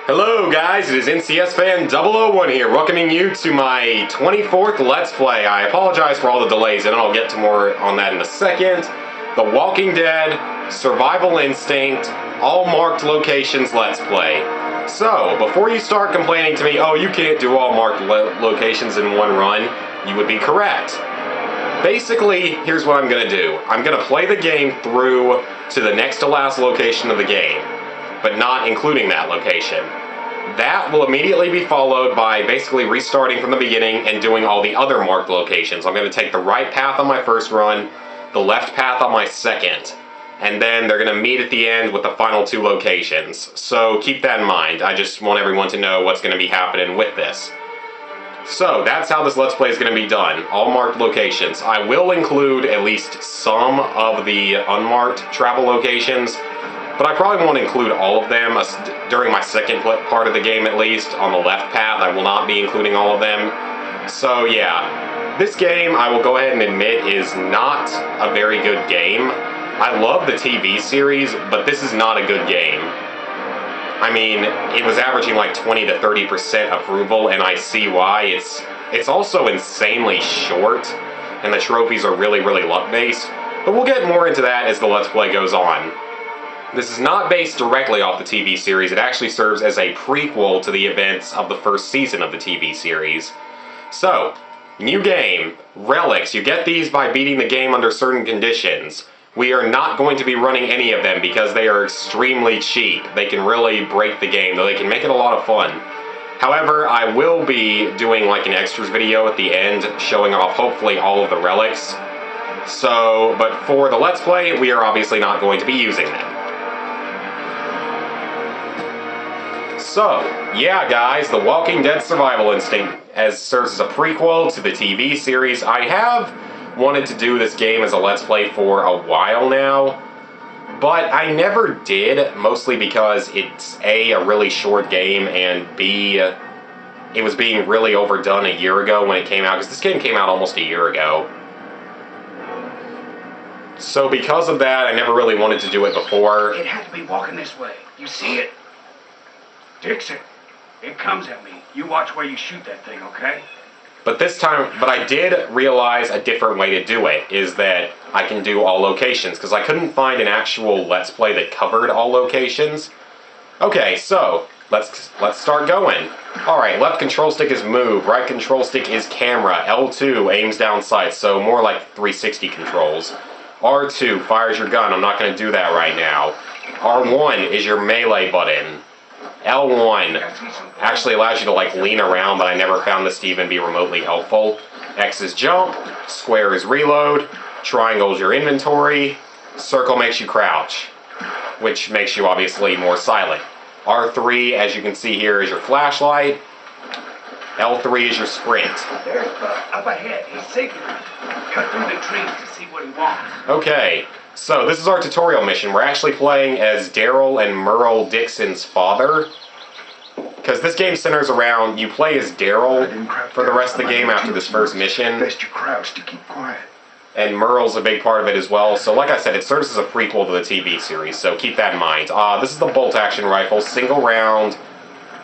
Hello guys, it is NCS Fan 001 here, welcoming you to my 24th Let's Play. I apologize for all the delays, and I'll get to more on that in a second. The Walking Dead, Survival Instinct, all marked locations Let's Play. So, before you start complaining to me, oh, you can't do all marked locations in one run, you would be correct. Basically, here's what I'm going to do. I'm going to play the game through to the next to last location of the game, but not including that location. That will immediately be followed by basically restarting from the beginning and doing all the other marked locations. I'm going to take the right path on my first run, the left path on my second, and then they're going to meet at the end with the final two locations. So keep that in mind. I just want everyone to know what's going to be happening with this. So that's how this Let's Play is going to be done. All marked locations. I will include at least some of the unmarked travel locations, but I probably won't include all of them during my second part of the game, at least. On the left path, I will not be including all of them. So yeah, this game, I will go ahead and admit, is not a very good game. I love the TV series, but this is not a good game. I mean, it was averaging like 20 to 30% approval, and I see why. It's also insanely short, and the trophies are really, really luck-based. But we'll get more into that as the Let's Play goes on. This is not based directly off the TV series. It actually serves as a prequel to the events of the first season of the TV series. So, new game, relics. You get these by beating the game under certain conditions. We are not going to be running any of them because they are extremely cheap. They can really break the game, though they can make it a lot of fun. However, I will be doing like an extras video at the end showing off hopefully all of the relics. So, but for the Let's Play, we are obviously not going to be using them. So, yeah guys, The Walking Dead Survival Instinct serves as a prequel to the TV series. I have wanted to do this game as a Let's Play for a while now, but I never did, mostly because it's A, really short game, and B, it was being really overdone a year ago when it came out, because this game came out almost a year ago. So because of that, I never really wanted to do it before. It had to be walking this way. You see it? Dixon, it comes at me. You watch where you shoot that thing, okay? But this time, I did realize a different way to do it, is that I can do all locations, because I couldn't find an actual Let's Play that covered all locations. Okay, so, let's start going. Alright, left control stick is move, right control stick is camera, L2 aims down sights, so more like 360 controls. R2 fires your gun, I'm not going to do that right now. R1 is your melee button. L1 actually allows you to like lean around, but I never found this to even be remotely helpful. X is jump, square is reload, triangle is your inventory, circle makes you crouch, which makes you obviously more silent. R3, as you can see here, is your flashlight. L3 is your sprint. There's up ahead. He's signaling. Cut through the trees to see what he wants. Okay. So, this is our tutorial mission. We're actually playing as Daryl and Merle Dixon's father. Because this game centers around, you play as Daryl for the rest of the game after this first mission. Best you crouch to keep quiet. And Merle's a big part of it as well. So, like I said, it serves as a prequel to the TV series, so keep that in mind. This is the bolt-action rifle, single round,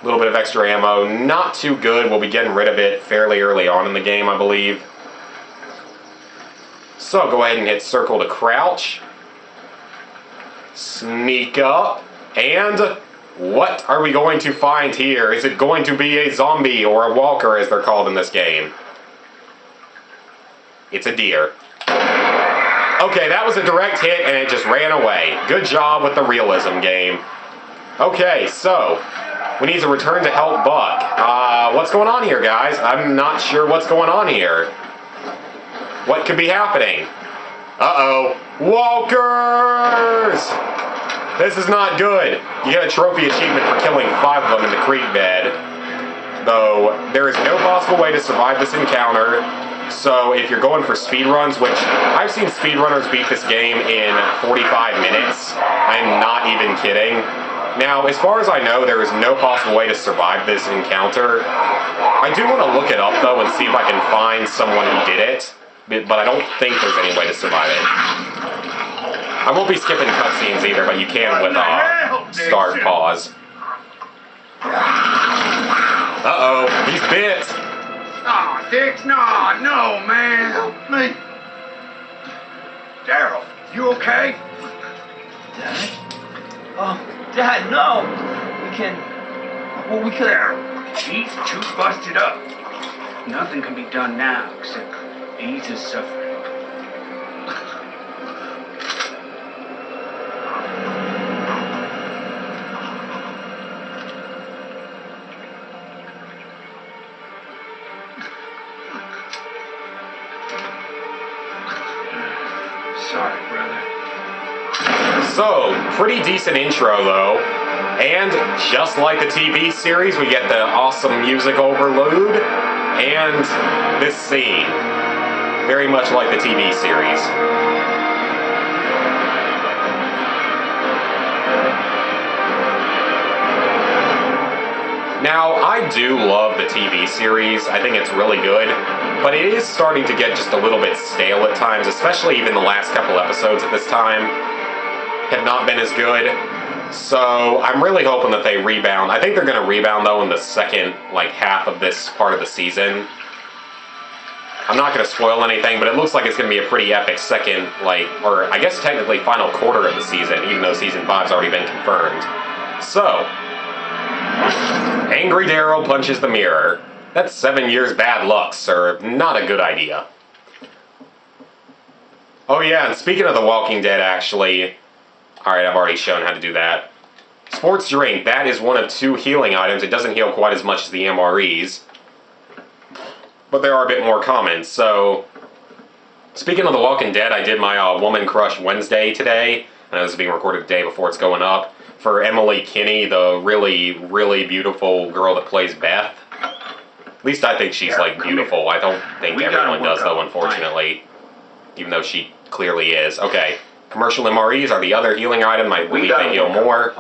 a little bit of extra ammo. Not too good. We'll be getting rid of it fairly early on in the game, I believe. So go ahead and hit circle to crouch, sneak up, and what are we going to find here? Is it going to be a zombie or a walker as they're called in this game? It's a deer. Okay, that was a direct hit and it just ran away. Good job with the realism game. Okay, so we need to return to help Buck. What's going on here, guys? I'm not sure what's going on here. What could be happening? Uh-oh. Walkers! This is not good. You get a trophy achievement for killing 5 of them in the creek bed. Though, there is no possible way to survive this encounter. So, if you're going for speedruns, which I've seen speedrunners beat this game in 45 minutes. I'm not even kidding. Now, as far as I know, there is no possible way to survive this encounter. I do want to look it up, though, and see if I can find someone who did it. But I don't think there's any way to survive it. I won't be skipping cutscenes either, but you can with start, pause. Uh-oh, he's bit. Aw, Dix, no, man. Help me. Daryl, you okay? Dad? Oh, Dad, no. We can... Well, we could... He's too busted up. Nothing can be done now except ease his suffering. Sorry, brother. So, pretty decent intro though. And just like the TV series, we get the awesome music overload and this scene. Very much like the TV series. Now, I do love the TV series. I think it's really good. But it is starting to get just a little bit stale at times, especially even the last couple episodes at this time have not been as good. So I'm really hoping that they rebound. I think they're going to rebound though in the second half of this part of the season. I'm not going to spoil anything, but it looks like it's going to be a pretty epic second, or I guess technically final quarter of the season, even though season 5's already been confirmed. So, Angry Daryl punches the mirror. That's 7 years bad luck, sir. Not a good idea. Oh yeah, and speaking of The Walking Dead, actually... Alright, I've already shown how to do that. Sports drink, that is one of 2 healing items. It doesn't heal quite as much as the MREs. But they are a bit more common, so... Speaking of The Walking Dead, I did my Woman Crush Wednesday today. And it was being recorded the day before it's going up. For Emily Kinney, the really, really beautiful girl that plays Beth. At least I think she's, beautiful. I don't think everyone does, though, unfortunately. Even though she clearly is. Okay. Commercial MREs are the other healing item. I believe they heal more.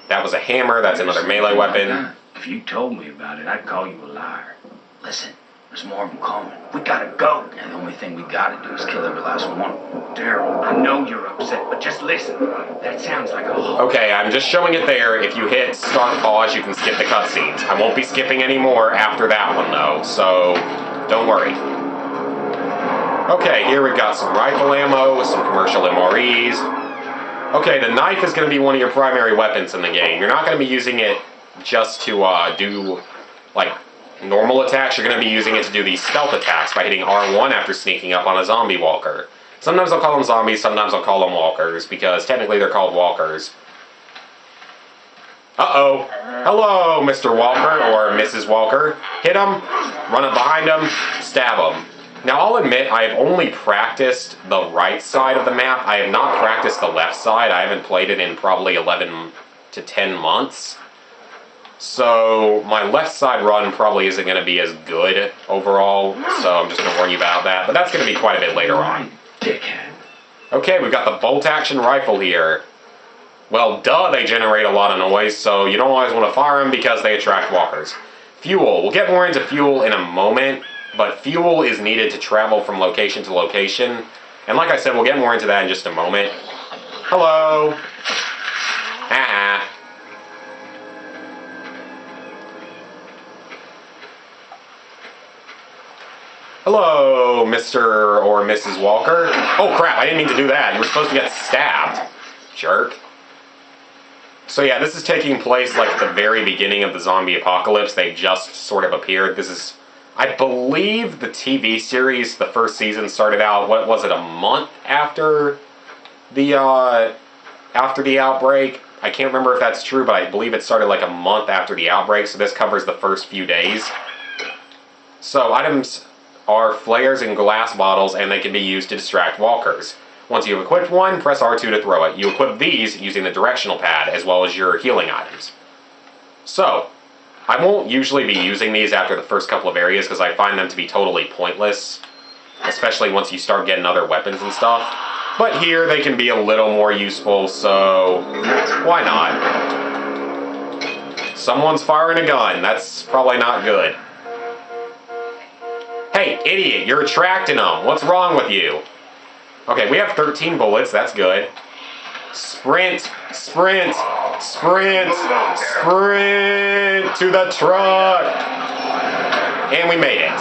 That was a hammer. That's another melee weapon. If you told me about it, I'd call you a liar. Listen, there's more of them coming. We gotta go. And the only thing we gotta do is kill every last one. Daryl, I know you're upset, but just listen. That sounds like a whole... Okay, I'm just showing it there. If you hit start pause, you can skip the cutscenes. I won't be skipping any more after that one, though, so don't worry. Okay, here we've got some rifle ammo, some commercial MREs. Okay, the knife is going to be one of your primary weapons in the game. You're not going to be using it just to do, normal attacks. You're going to be using it to do these stealth attacks by hitting R1 after sneaking up on a zombie walker. Sometimes I'll call them zombies, sometimes I'll call them walkers, because technically they're called walkers. Uh-oh. Hello, Mr. Walker, or Mrs. Walker. Hit him, run up behind him, stab him. Now, I'll admit, I've only practiced the right side of the map. I have not practiced the left side. I haven't played it in probably 11 to 10 months. So, my left side run probably isn't going to be as good overall, so I'm just going to warn you about that. But that's going to be quite a bit later on. Dickhead. Okay, we've got the bolt-action rifle here. Well, duh, they generate a lot of noise, so you don't always want to fire them because they attract walkers. Fuel. We'll get more into fuel in a moment. But fuel is needed to travel from location to location. And like I said, we'll get more into that in just a moment. Hello. Ah. Hello, Mr. or Mrs. Walker. Oh crap, I didn't mean to do that. You were supposed to get stabbed. Jerk. So yeah, this is taking place at the very beginning of the zombie apocalypse. They just sort of appeared. This is... I believe the TV series, the first season, started out, what was it, a month after the outbreak? I can't remember if that's true, but I believe it started a month after the outbreak, so this covers the first few days. So, items are flares and glass bottles, and they can be used to distract walkers. Once you've equipped one, press R2 to throw it. You equip these using the directional pad, as well as your healing items. So... I won't usually be using these after the first couple of areas because I find them to be totally pointless, especially once you start getting other weapons and stuff. But here they can be a little more useful, so why not? Someone's firing a gun. That's probably not good. Hey, idiot, you're attracting them. What's wrong with you? Okay, we have 13 bullets. That's good. Sprint, sprint, Sprint! Sprint to the truck! And we made it.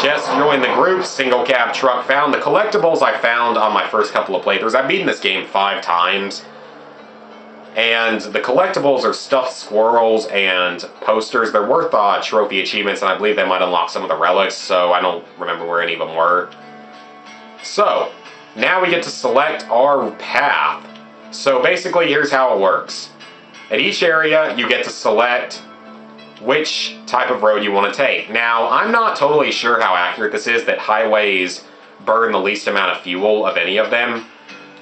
Jess joined the group, single cab truck found. The collectibles I found on my first couple of playthroughs. I've beaten this game 5 times. And the collectibles are stuffed squirrels and posters. They're worth trophy achievements, and I believe they might unlock some of the relics, so I don't remember where any of them were. So, now we get to select our path. So basically, here's how it works. At each area, you get to select which type of road you want to take. Now, I'm not totally sure how accurate this is, that highways burn the least amount of fuel of any of them.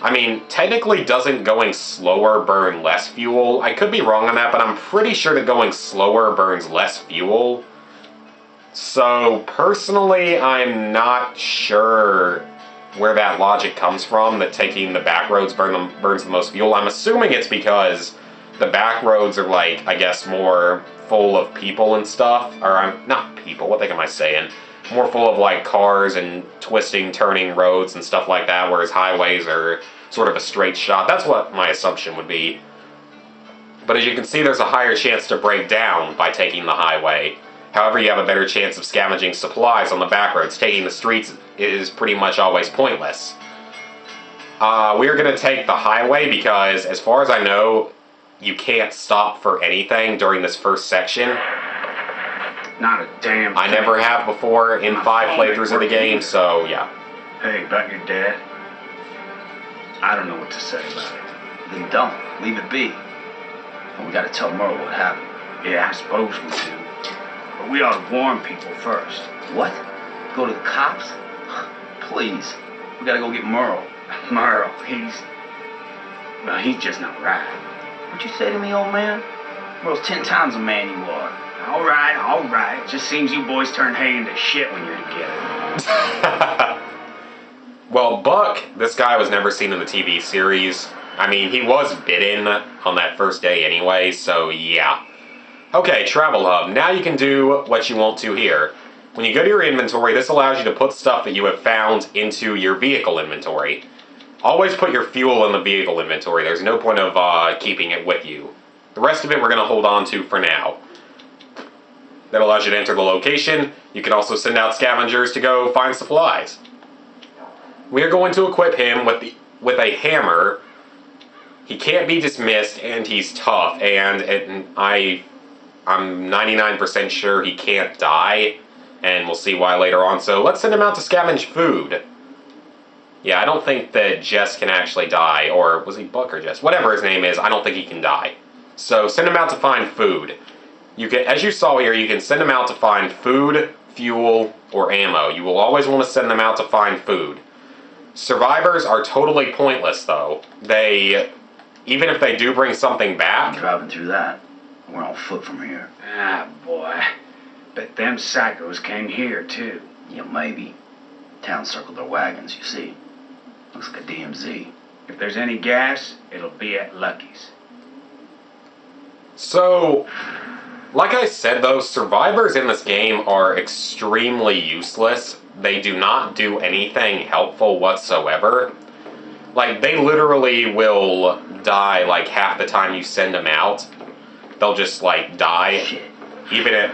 I mean, technically doesn't going slower burn less fuel? I could be wrong on that, but I'm pretty sure that going slower burns less fuel. So, personally, I'm not sure where that logic comes from, that taking the back roads burns the most fuel. I'm assuming it's because the back roads are, like, I guess more full of people and stuff. Or, not people, what the heck am I saying? More full of, like, cars and twisting, turning roads and stuff like that, whereas highways are sort of a straight shot. That's what my assumption would be. But as you can see, there's a higher chance to break down by taking the highway. However, you have a better chance of scavenging supplies on the back roads. Taking the streets is pretty much always pointless. We're going to take the highway because, as far as I know, you can't stop for anything during this first section. Not a damn thing. I never have before in 5 playthroughs of the game, so yeah. Hey, about your dad? I don't know what to say about it. Then don't. Leave it be. And we gotta tell Merle what happened. Yeah, I suppose we do. But we ought to warn people first. What? Go to the cops? Please. We gotta go get Merle. Merle, he's just not right. What you say to me, old man? Merle's 10 times the man you are. All right. Just seems you boys turn hay into shit when you're together. Well, Buck, this guy was never seen in the TV series. I mean, he was bitten on that first day anyway, so yeah. Okay, Travel Hub. Now you can do what you want to here. When you go to your inventory, this allows you to put stuff that you have found into your vehicle inventory. Always put your fuel in the vehicle inventory. There's no point of keeping it with you. The rest of it we're going to hold on to for now. That allows you to enter the location. You can also send out scavengers to go find supplies. We are going to equip him with a hammer. He can't be dismissed, and he's tough, and I'm 99% sure he can't die, and we'll see why later on. So let's send him out to scavenge food. Yeah, I don't think that Jess can actually die, or was he Buck or Jess? Whatever his name is, I don't think he can die. So send him out to find food. You can, as you saw here, you can send them out to find food, fuel, or ammo. You will always want to send them out to find food. Survivors are totally pointless, though. Even if they do bring something back... I'm driving through that. We're on foot from here. Ah, boy. Bet them psychos came here, too. Yeah, maybe. Town circled their wagons, you see. Looks like a DMZ. If there's any gas, it'll be at Lucky's. So... like I said, though, survivors in this game are extremely useless. They do not do anything helpful whatsoever. Like, they literally will die, like, half the time you send them out. They'll just, like, die. Shit.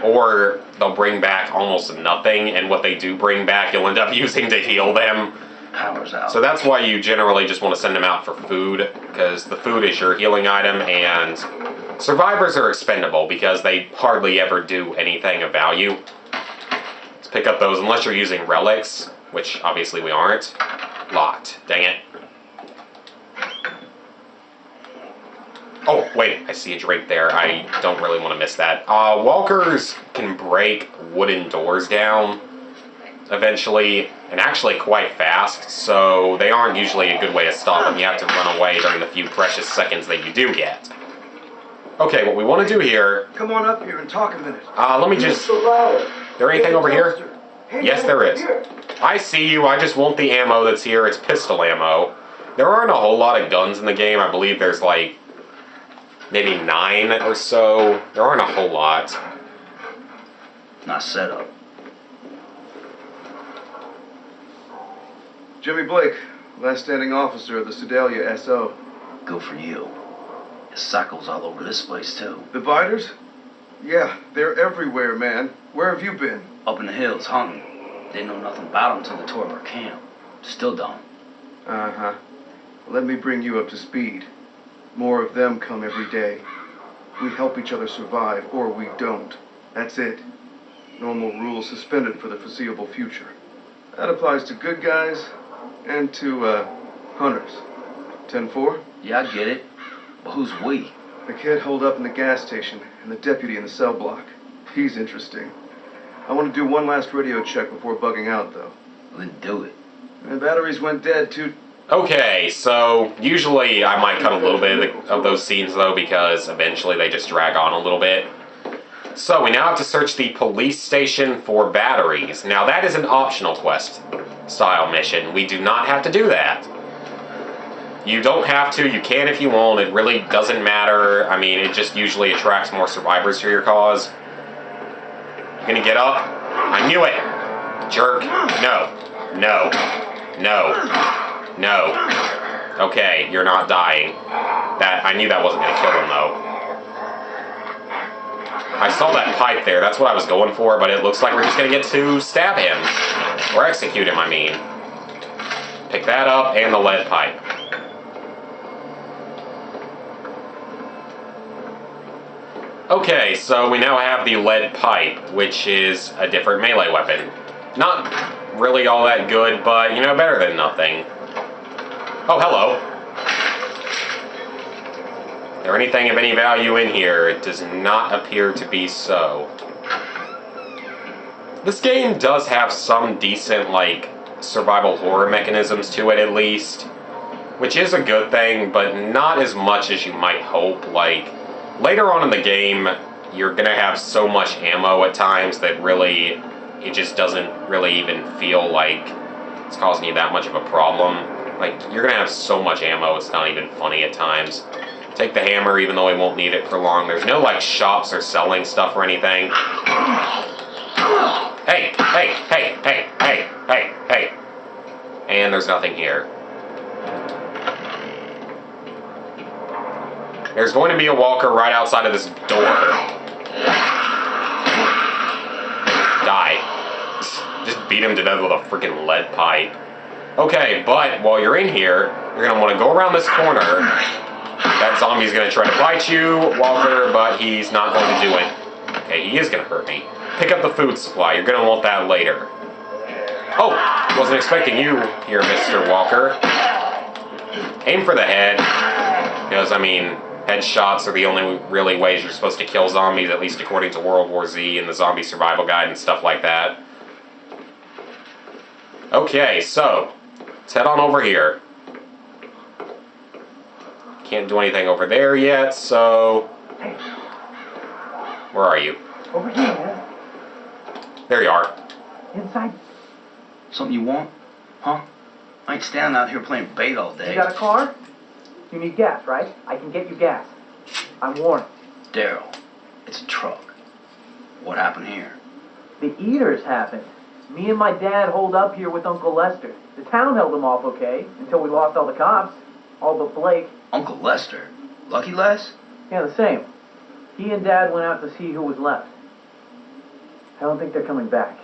Or they'll bring back almost nothing, and what they do bring back, you'll end up using to heal them. Power's out. So that's why you generally just want to send them out for food, because the food is your healing item, and survivors are expendable because they hardly ever do anything of value. Let's pick up those, unless you're using relics, which obviously we aren't. Locked. Dang it. Oh, wait, I see a drink there. I don't really want to miss that. Walkers can break wooden doors down eventually, and actually quite fast, so they aren't usually a good way to stop them. You have to run away during the few precious seconds that you do get. Okay, what we want to do here... Come on up here and talk a minute. Let me just... There anything over here? Yes, there is. I see you. I just want the ammo that's here. It's pistol ammo. There aren't a whole lot of guns in the game. I believe there's like maybe 9 or so. There aren't a whole lot. Not set up. Jimmy Blake, last standing officer of the Sedalia SO. Good for you. There's cycles all over this place, too. The biters? Yeah, they're everywhere, man. Where have you been? Up in the hills, hunting. Didn't know nothing about them till they tore up our camp. Still don't. Uh-huh. Let me bring you up to speed. More of them come every day. We help each other survive, or we don't. That's it. Normal rules suspended for the foreseeable future. That applies to good guys and to, hunters. 10-4? Yeah, I get it. But who's we? The kid holed up in the gas station and the deputy in the cell block. He's interesting. I want to do one last radio check before bugging out, though. Then do it. The batteries went dead, too. Okay, so usually I might cut a little bit of those scenes though, because eventually they just drag on a little bit. So we now have to search the police station for batteries. Now that is an optional quest style mission. We do not have to do that. You don't have to, you can if you want, it really doesn't matter. I mean, it just usually attracts more survivors to your cause. You gonna get up? I knew it! Jerk. No. No. No. No. Okay, you're not dying. I knew that wasn't gonna kill him though. I saw that pipe there, that's what I was going for, but it looks like we're just gonna get to stab him. Or execute him, I mean. Pick that up and the lead pipe. Okay, so we now have the lead pipe, which is a different melee weapon. Not really all that good, but, you know, better than nothing. Oh, hello. Is there anything of any value in here? It does not appear to be so. This game does have some decent, like, survival horror mechanisms to it, at least. Which is a good thing, but not as much as you might hope. Like, later on in the game, you're gonna have so much ammo at times that really, it just doesn't really even feel like it's causing you that much of a problem. Like, you're gonna have so much ammo, it's not even funny at times. Take the hammer, even though we won't need it for long. There's no, like, shops or selling stuff or anything. Hey, hey, hey, hey, hey, hey, hey. And there's nothing here. There's going to be a walker right outside of this door. Die. Just beat him to death with a freaking lead pipe. Okay, but while you're in here, you're going to want to go around this corner. That zombie's going to try to bite you, Walker, but he's not going to do it. Okay, he is going to hurt me. Pick up the food supply. You're going to want that later. Oh, wasn't expecting you here, Mr. Walker. Aim for the head. Because, I mean, headshots are the only really ways you're supposed to kill zombies, at least according to World War Z and the Zombie Survival Guide and stuff like that. Okay, so, let's head on over here. Can't do anything over there yet, so... Hey. Where are you? Over here. There you are. Inside. Something you want? Huh? I ain't standing out here playing bait all day. You got a car? You need gas, right? I can get you gas. I'm Warren. Daryl, it's a truck. What happened here? The eaters happened. Me and my dad holed up here with Uncle Lester. The town held them off okay, until we lost all the cops. All but Blake. Uncle Lester? Lucky Les? Yeah, the same. He and Dad went out to see who was left. I don't think they're coming back.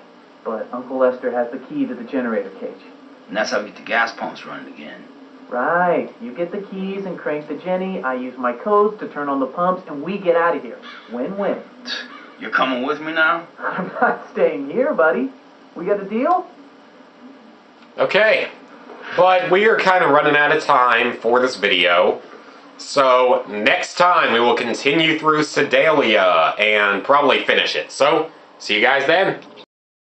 But Uncle Lester has the key to the generator cage. And that's how we get the gas pumps running again. Right. You get the keys and crank the Jenny. I use my codes to turn on the pumps, and we get out of here. Win-win. You're coming with me now? I'm not staying here, buddy. We got a deal? Okay. But we are kind of running out of time for this video. So, next time we will continue through Sedalia and probably finish it. So, see you guys then.